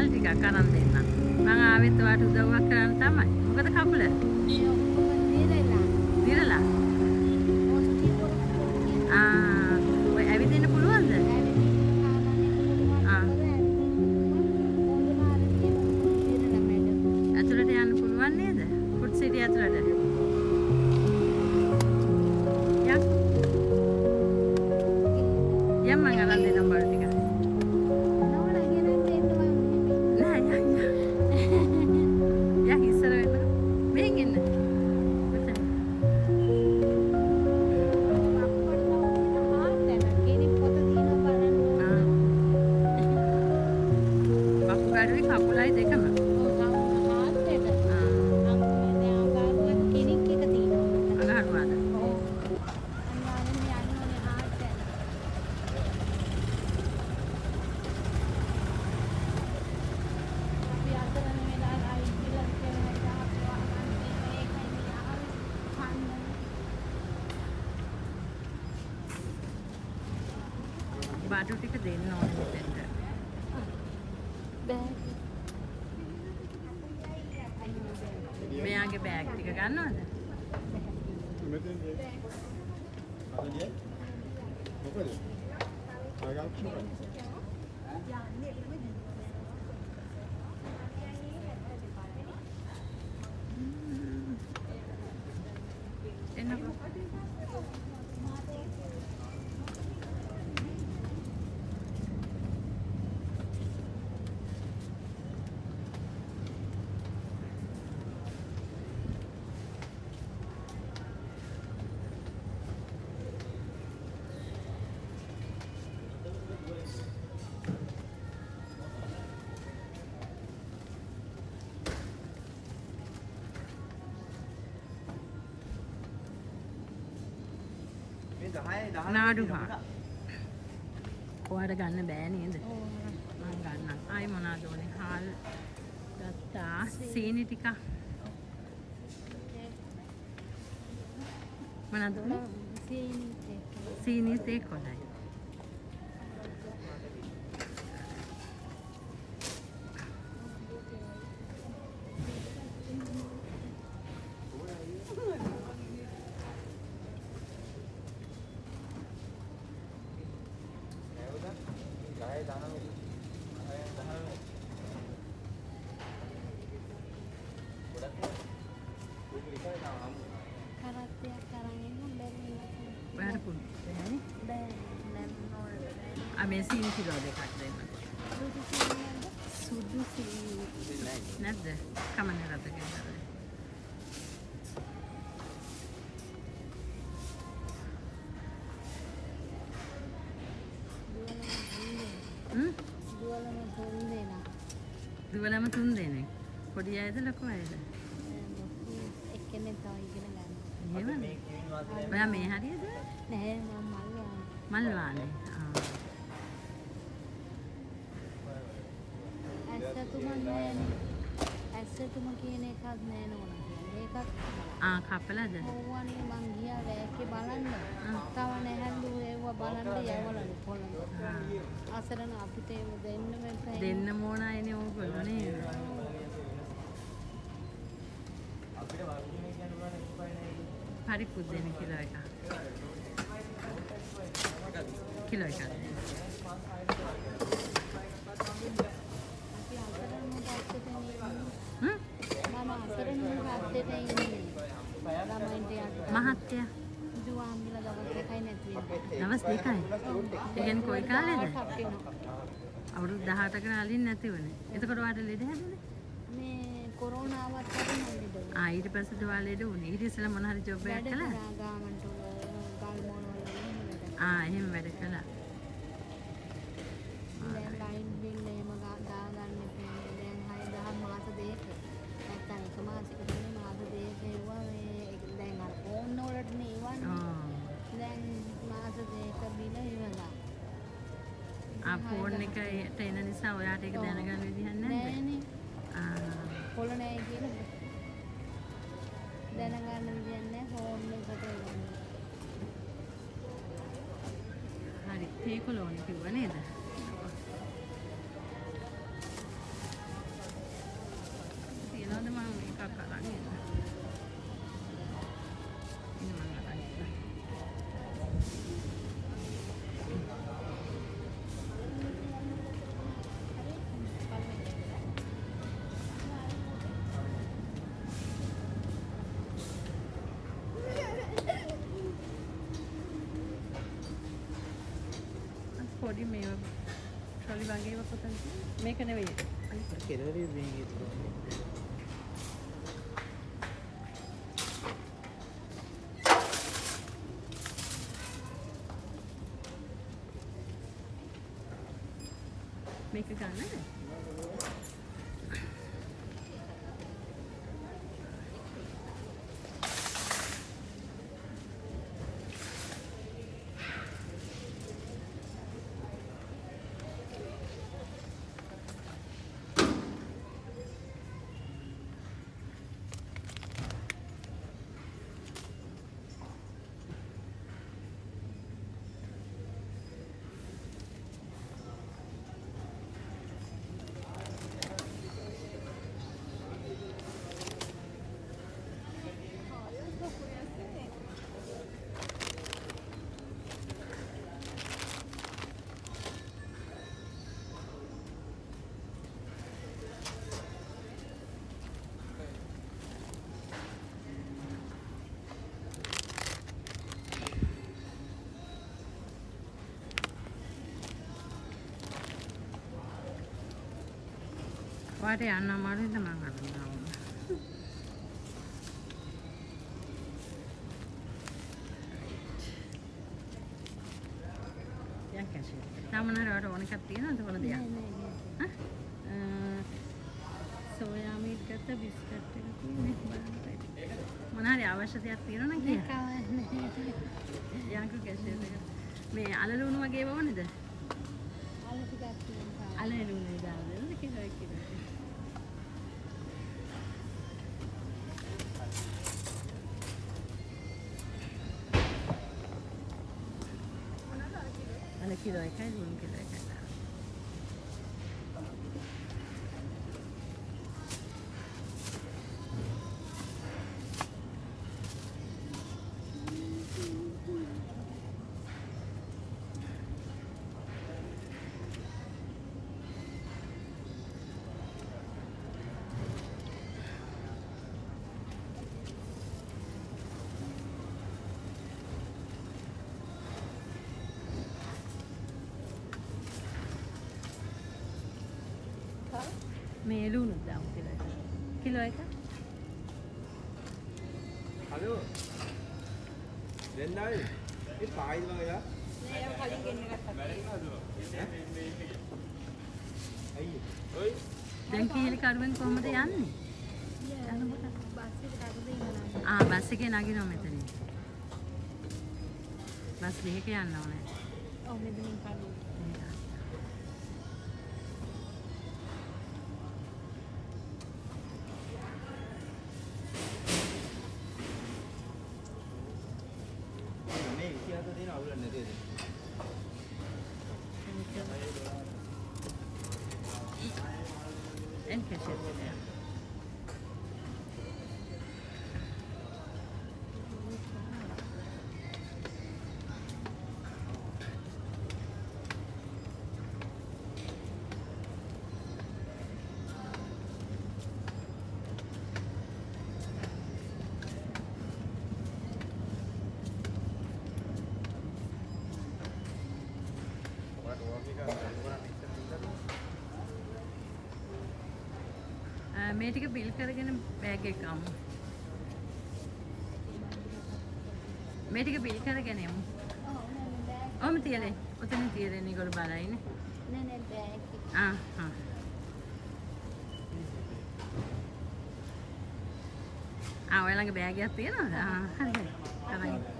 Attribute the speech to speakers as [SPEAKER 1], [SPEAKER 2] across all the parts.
[SPEAKER 1] හාල් ටිකක් අරන් දෙන්න. මං ආවෙත් ඔයාට උදව්වක් කරන්න තමයි. මොකද කකුල? දිරලා. ඔය ඇවිදින්න පුළුවන්ද? ඇතුළට යන්න පුළුවන් නේද? ෆුඩ් සිටි ඇතුළට. යම් මං අරන් දෙන්නම් බඩ ටික. නෑ ඉස්සර වෙන්න. මෙහෙන් එන්න. කකුලයි දෙකම. බඩු ටික දෙන්න ඕනේ මෙතෙන්ට. මෙයාගේ බෑග් ටික ගන්නවද?
[SPEAKER 2] මෙතෙන් අදියේ මොකද? ආගාක් මොකද?
[SPEAKER 1] එන්නකෝ. නාඩු හා ඔයාට ගන්න බෑ නේද? මම ගන්නම්. ආයි මොනවද ඕනේ? හාල් ගත්තා. සීනි ටික. මොනවද ඕනේ? සීනි තේ කොටයි. මේ සීනි කිලෝ දෙකක් දෙන්න. සුදු සීනි නැද්ද? කමන්නේ රට කියලා. දුවලම 3 දෙනෙක්. පොඩි අයද ලොකු අයද?
[SPEAKER 3] එක්කෙනෙක් තව ඉගෙන ගන්න.
[SPEAKER 1] එහෙමද? ඔයා මේ හරියද?
[SPEAKER 3] නෑ මම
[SPEAKER 1] මල් වානේ.
[SPEAKER 3] ඇස්සතුම කියන එකක් නෑ නෝනා කියන්නේ. ඒකත්
[SPEAKER 1] කපලද?
[SPEAKER 3] ඕවනේ මං ගියා වැක්කේ බලන්න. තව නැහැලු ඒව බලන්න යවලු පොළොන්. අසරණ අපිට ඒව දෙන්න මෙතන.
[SPEAKER 1] දෙන්න මොනයිනේ ඕගොල්ලෝ නේද?
[SPEAKER 4] අපිට වර්ගිනේ කියන්න උනාට උපාය නැහැ.
[SPEAKER 1] හරි පුදෙන කිලෝ එකක්. කිලෝ එකක්. මහත්තයා
[SPEAKER 3] දුවාම්බිලා දවස් දෙකයි නැති වෙනවා.
[SPEAKER 1] දවස් දෙකයි. ඒ කියන්නේ කොයි කාලෙද? අවුරුදු 18කට අලින් නැති වුණේ. එතකොට ඔයාලට ලෙඩ හැදුනේ?
[SPEAKER 3] මේ කොරෝනාවත් හරි මම ලෙඩ වුණා.
[SPEAKER 1] ඊට පස්සේ ඔයාලා ලෙඩ වුණේ. ඊට ඉස්සෙල්ලා මොන හරි ජොබ් එකක් කළා?
[SPEAKER 3] ගාමන්ට ගල් මොන වල
[SPEAKER 1] එහෙම වැඩ කළා.
[SPEAKER 3] දැන් ලයින් බිල් එහෙම දාගන්න දැන් 6000 මාස දෙක. නැත්තම් එක මාසෙකට මාස දෙක එවුවා මේ දැන් අර ෆෝන් වලට නෙවන්නේ. දැන් මාස දෙක බිල ඉවරලා.
[SPEAKER 1] ෆෝන් එකට එන නිසා ඔයාට ඒක දැනගන්න විදිහක් නැද්ද?
[SPEAKER 3] නෑනේ. පොළ නෑ කියලා. දැනගන්න විදිහක් නෑ ෆෝන් එකට එන්නේ.
[SPEAKER 1] හරි. තේ කොලෝනි කිව්වා නේද? පොඩි මේ ට්‍රොලි වගේ ඒවා පොතක් තියෙනවා. මේක නෙවෙයි.
[SPEAKER 4] කෙරවලේ මේකේ තියෙනවා.
[SPEAKER 1] මේක ගන්නද? ඔයාට යන්න අමාරුයිද මං අරනවා. යන් කැෂේ. සාමාන්‍යයෙන් ඔයාට ඕන එකක් තියෙනවද ඕන දෙයක්? සෝයා මීට් ගත්ත බිස්කට් එක තියෙන්නේ බලන්න. මොන හරි අවශ්‍ය දෙයක් තියෙනවා නම් කියන්න. යන්කෝ කැෂේ එක. මේ අලලුණු වගේ ඒවා ඕනේද?
[SPEAKER 3] අල්ල ටිකක් තියෙනවා.
[SPEAKER 1] අලලුණු දාලා දෙන්නද කියලා කියලා. කිලෝ එකයි ලුණු කිලෝ එකයි දාන්න. මේ ලුණු දාමු කිලෝ එක. කිලෝ එක.
[SPEAKER 4] හලෝ. දෙන්නයි. ඒ පායිල් වගේ ඔයි
[SPEAKER 1] දැන් කීලි කරුවෙන් කොහමද යන්නේ?
[SPEAKER 3] බස් එකට අරගෙන ඉන්නවා.
[SPEAKER 1] බස් එකේ නගිනවා මෙතනින්. බස් දෙකක යන්න ඕනේ.
[SPEAKER 3] ඔව් මෙතනින් කඩු.
[SPEAKER 4] මේ ඉතිහාස දෙන අවුල නැතේද?
[SPEAKER 1] En කැෂේ දෙන්න. මේ ටික බිල් කරගෙන බෑග් එක ගමු. මේ ටික බිල් කරගෙන යමු. ඔව් තියලේ. ඔතන තියලේ නිගොල්ලෝ බලයිනේ.
[SPEAKER 3] නෑ බෑග්.
[SPEAKER 1] ඔයාලගේ බෑග් එකක් තියෙනවද? හරි. අරන්.
[SPEAKER 3] තියෙනවා.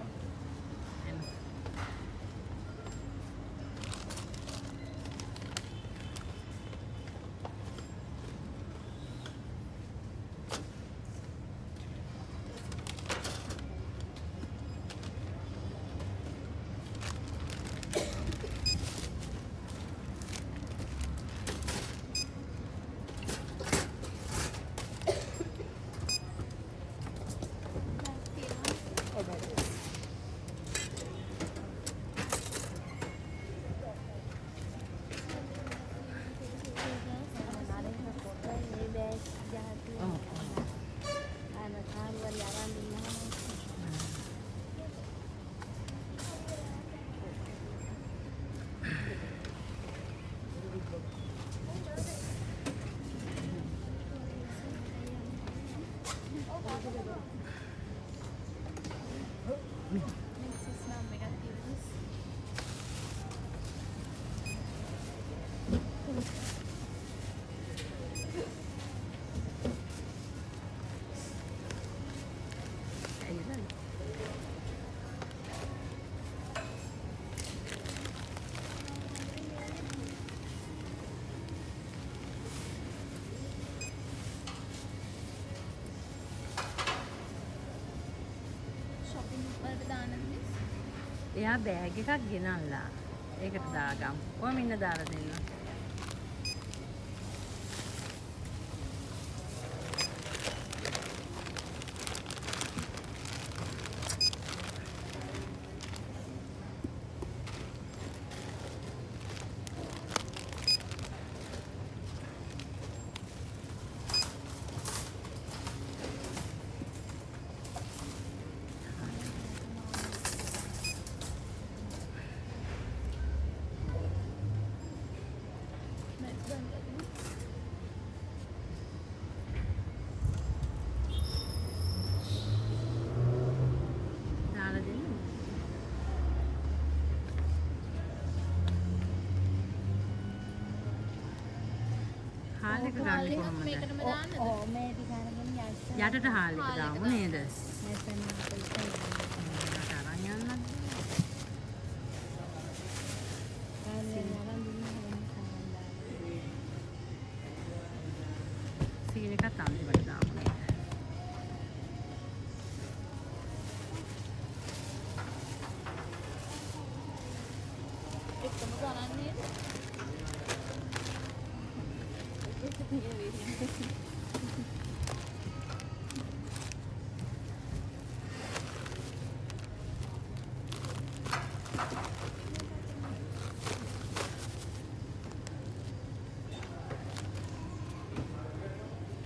[SPEAKER 3] Nexus නම් එකක් තියෙනවා.
[SPEAKER 1] ඇයිද?
[SPEAKER 3] shopping වලට දානද මිස්?
[SPEAKER 1] එයා බෑග් එකක් ගෙනල්ලා. ඒකට දාගමු. කොහොම ඉන්න දාලා දෙන්න. දාලා දෙන්න. හාල් එක ගන්න කොහොමද?
[SPEAKER 3] මේකටම දාන්නද?
[SPEAKER 5] ඔව් මේ ටික අරගෙන යන්න.
[SPEAKER 1] යටට හාල් එක
[SPEAKER 3] හාල් එක
[SPEAKER 1] දාමු
[SPEAKER 3] දාමු.
[SPEAKER 1] නේද?
[SPEAKER 5] නැත්නම් අපිට
[SPEAKER 1] යට අරන් යන්නත්.
[SPEAKER 5] කාලේ අරන් දුන්නා
[SPEAKER 1] සීල් එකත් අන්තිමට දාමු නේද?
[SPEAKER 3] එකම ගණන් නේද?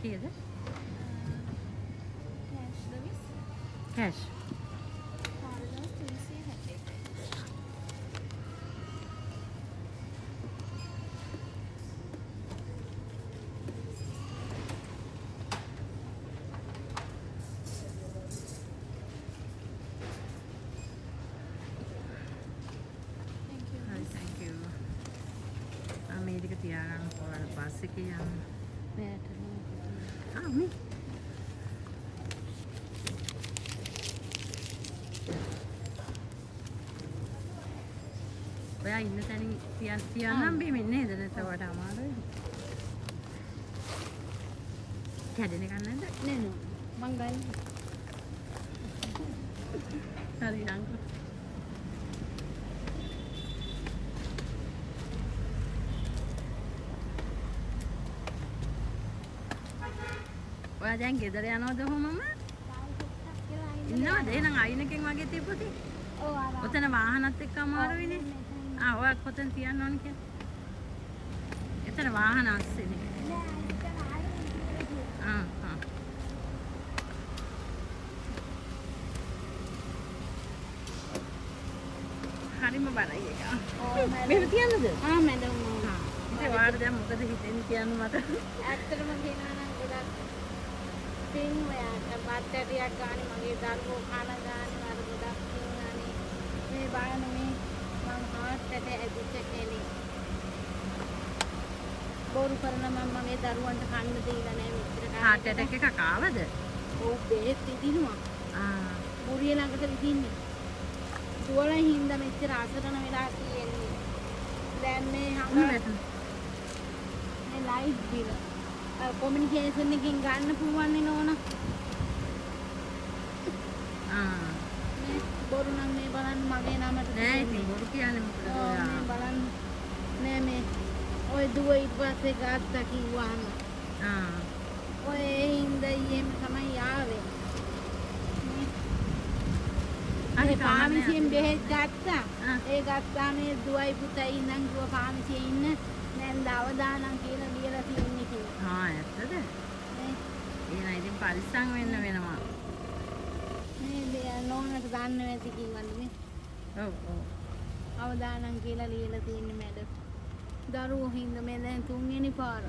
[SPEAKER 1] කීයද?
[SPEAKER 3] cash ද මිස්?
[SPEAKER 1] කැෂ්.
[SPEAKER 3] 4360. Thank you.
[SPEAKER 1] හරි thank you. මේ ටික තියාගන්න කොහොමද බස් එකේ යන්න?
[SPEAKER 5] මෙයාට
[SPEAKER 1] මේ ඔයා ඉන්න තැනින් තියන්නම් බීමින් නේද? නැත්නම් වට අමාරුයි. කැඩෙන එකක් නැද්ද?
[SPEAKER 5] නේ නෝ මං ගන්න.
[SPEAKER 1] හරි අංකල්. ඔයා දැන් ගෙදර යනවද කොහොමම? ඉන්නවද? එහෙනම් අයිනකින් වගේ තියපොති.
[SPEAKER 5] ඔව් ආවා.
[SPEAKER 1] ඔතන වාහනත් එක්ක අමාරුයිනේ. ඔයා කොතන තියන්න ඕන කියලා. එතන වාහන අස්සෙනේ. ආ. හරිම බරයි එක.
[SPEAKER 5] ඔව්
[SPEAKER 1] මෙහෙම තියන්නද?
[SPEAKER 5] මැඩම්.
[SPEAKER 1] ඉතින් වාට දැන් මොකද හිතෙන්නේ කියන්න මට.
[SPEAKER 5] ඇත්තටම කියනවා නම් ගොඩක් පින් ඔයාට බත්තරියක් ගන්න මගේ දරුවෝ කන ගන්න අර ගොඩක් පින්නානේ. මේ බලන්න මේ මං හાર્ට් එකට ඇදිච්ච කෙනෙක්. බොරු කරන මම මගේ දරුවන්ට කන්න දීලා නැහැ මෙච්චර කාලෙකට.
[SPEAKER 1] හાર્ට් ඇටැක් එකක් ආවද?
[SPEAKER 5] ඔව් බෙහෙත් විදිනවා.
[SPEAKER 1] ආ.
[SPEAKER 5] බුරිය ළඟට විදින්නේ. දුවල හින්දා මෙච්චර අසරණ වෙලා තියෙන්නේ. දැන් මේ හංග මේ ලයිට් බිල කොමියුනිකේෂන් එකකින් ගන්න පුළුවන් නේ නෝනා.
[SPEAKER 1] ආ.
[SPEAKER 5] මේ බොරු නම් මේ බලන්න මගේ නමට
[SPEAKER 1] නෑ ඉතින් බොරු කියන්නේ මොකද
[SPEAKER 5] ඔව්,
[SPEAKER 1] ඔයා?
[SPEAKER 5] මේ බලන්න නෑ මේ ඔය දුව ඊට පස්සේ ගත්තා කිව්වහම
[SPEAKER 1] ආ.
[SPEAKER 5] ඔය ඒ හින්දා ඊයේම තමයි ආවේ.
[SPEAKER 1] අනේ
[SPEAKER 5] මේ පාමිසියෙන් බෙහෙත් ගත්තා.
[SPEAKER 1] ආ.
[SPEAKER 5] ඒ ගත්තා මේ දුවයි පුතයි ඉඳන් කිව්ව පාමිසියේ ඉන්න දැන් දවදානම් කියලා ලියලා තියන්නේ කියලා.
[SPEAKER 1] ආ ඇත්තද?
[SPEAKER 5] මේ
[SPEAKER 1] එහෙනම් ඉතින් පරිස්සම් වෙන්න වෙනවා.
[SPEAKER 5] මේ නෝනට දාන්න නැති කිව්වනේ මේ.
[SPEAKER 1] ඔව් ඔව්.
[SPEAKER 5] අවදානම් කියලා ලියලා තියන්නේ මැඩම්. දරුවෝ හින්දා මේ දැන් තුන්වෙනි පාර.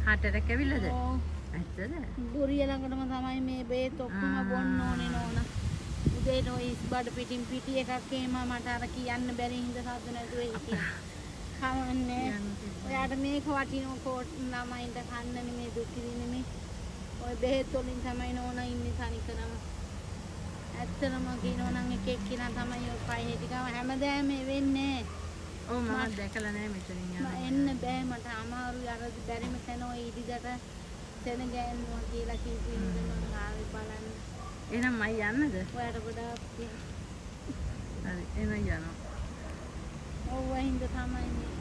[SPEAKER 1] හાર્ට් ඇටැක් ඇවිල්ලාද?
[SPEAKER 5] ඔව්.
[SPEAKER 1] ඇත්තද?
[SPEAKER 5] දුරිය ළඟටම තමයි මේ බේත් ඔක්කොම බොන්න ඕනේ නෝනා. උදේට ඔය ඉස්බඩ පිටින් පිටි එකක් එහෙම මට අර කියන්න බැරි හින්දා සද්ද නැතුව හිටියා. කවන්නේ. ඔයාට මේක වටිනෝ කෝට් ළමයින්ට කන්න නෙමේ දුක් විඳින්නේ. ඔය බෙහෙත් වලින් තමයි නෝනා ඉන්නේ තනිකරම. ඇත්තටම කියනවා නම් එක එක්කිනා තමයි ඔය පයින් ටිකම හැමදාම වෙන්නේ.
[SPEAKER 1] ඔව් මම දැකලා නැහැ මෙතනින් යනවා.
[SPEAKER 5] එන්න බෑ මට අමාරුයි අර බැරිම තැන ඔය ඉදිකට සෙන ගෑන්නවා කියලා කිව්ව හින්දා මම ආවේ බලන්න.
[SPEAKER 1] එහෙනම් මම යන්නද?
[SPEAKER 5] ඔයාට ගොඩාක්
[SPEAKER 1] හරි එහෙනම් යනවා.
[SPEAKER 5] ඔව් වහින්ද තමයි මේ